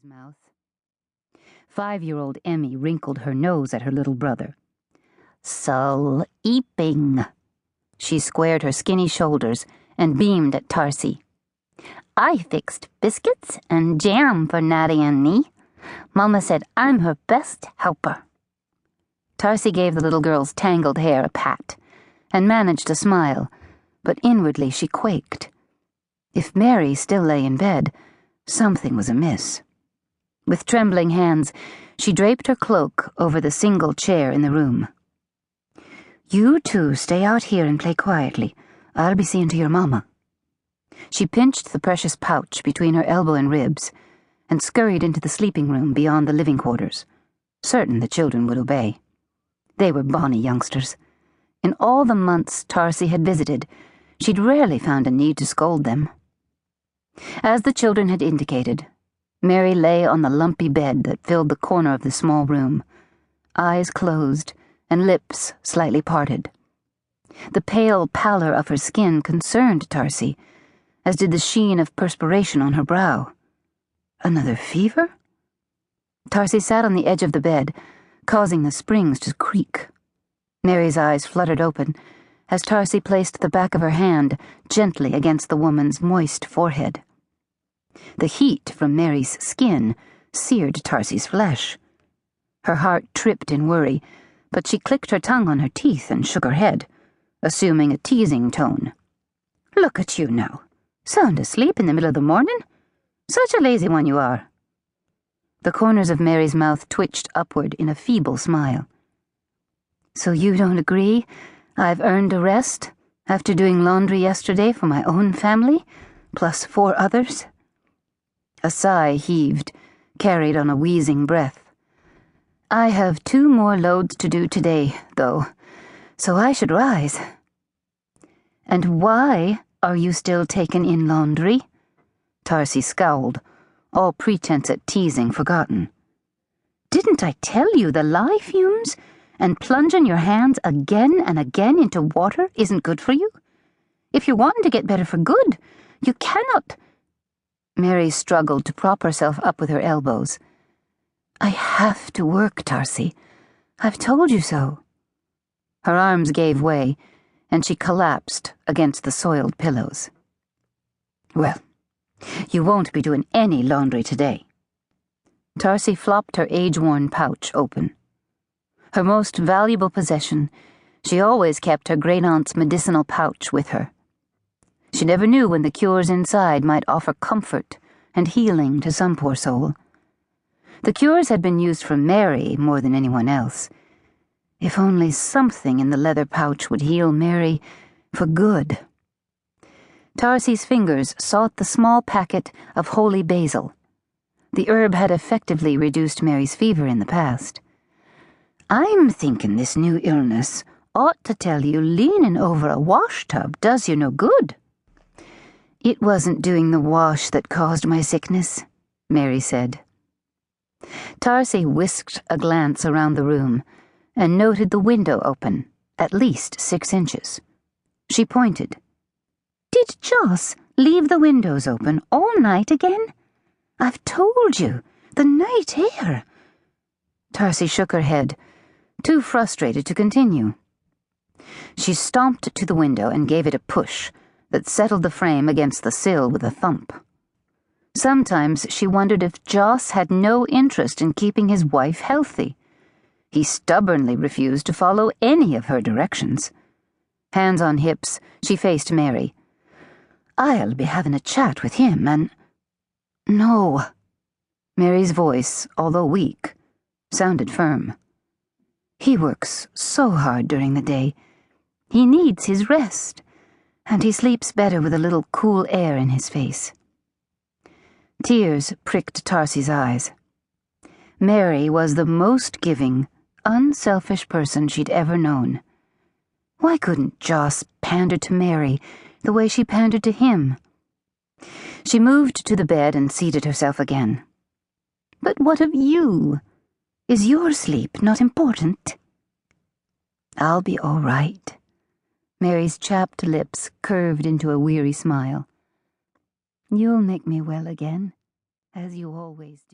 Mary's mouth. 5-year-old Emmy wrinkled her nose at her little brother. "Sleeping." She squared her skinny shoulders and beamed at Tarsie. "I fixed biscuits and jam for Natty and me. Mama said I'm her best helper." Tarsie gave the little girl's tangled hair a pat and managed to smile, but inwardly she quaked. If Mary still lay in bed, something was amiss. With trembling hands, she draped her cloak over the single chair in the room. "You two stay out here and play quietly. I'll be seeing to your mama." She pinched the precious pouch between her elbow and ribs and scurried into the sleeping room beyond the living quarters, certain the children would obey. They were bonny youngsters. In all the months Tarsie had visited, she'd rarely found a need to scold them. As the children had indicated, Mary lay on the lumpy bed that filled the corner of the small room, eyes closed and lips slightly parted. The pale pallor of her skin concerned Tarsie, as did the sheen of perspiration on her brow. Another fever? Tarsie sat on the edge of the bed, causing the springs to creak. Mary's eyes fluttered open as Tarsie placed the back of her hand gently against the woman's moist forehead. The heat from Mary's skin seared Tarsie's flesh. Her heart tripped in worry, but she clicked her tongue on her teeth and shook her head, assuming a teasing tone. "Look at you now. Sound asleep in the middle of the morning? Such a lazy one you are." The corners of Mary's mouth twitched upward in a feeble smile. "So you don't agree I've earned a rest after doing laundry yesterday for my own family, plus 4 others?" A sigh heaved, carried on a wheezing breath. "I have 2 more loads to do today, though, so I should rise." "And why are you still taking in laundry?" Tarsie scowled, all pretense at teasing forgotten. "Didn't I tell you the lye fumes and plunging your hands again and again into water isn't good for you? If you're wanting to get better for good, you cannot—" Mary struggled to prop herself up with her elbows. "I have to work, Tarsie. I've told you so." Her arms gave way, and she collapsed against the soiled pillows. "Well, you won't be doing any laundry today." Tarsie flopped her age-worn pouch open. Her most valuable possession, she always kept her great-aunt's medicinal pouch with her. She never knew when the cures inside might offer comfort and healing to some poor soul. The cures had been used for Mary more than anyone else. If only something in the leather pouch would heal Mary for good. Tarsie's fingers sought the small packet of holy basil. The herb had effectively reduced Mary's fever in the past. "I'm thinking this new illness ought to tell you leaning over a wash tub does you no good." "It wasn't doing the wash that caused my sickness," Mary said. Tarsie whisked a glance around the room and noted the window open, at least 6 inches. She pointed. "Did Joss leave the windows open all night again? I've told you, the night air." Tarsie shook her head, too frustrated to continue. She stomped to the window and gave it a push that settled the frame against the sill with a thump. Sometimes she wondered if Joss had no interest in keeping his wife healthy. He stubbornly refused to follow any of her directions. Hands on hips, she faced Mary. "I'll be having a chat with him and—" "No." Mary's voice, although weak, sounded firm. "He works so hard during the day. He needs his rest, and he sleeps better with a little cool air in his face." Tears pricked Tarsie's eyes. Mary was the most giving, unselfish person she'd ever known. Why couldn't Joss pander to Mary the way she pandered to him? She moved to the bed and seated herself again. "But what of you? Is your sleep not important?" "I'll be all right." Mary's chapped lips curved into a weary smile. "You'll make me well again, as you always do."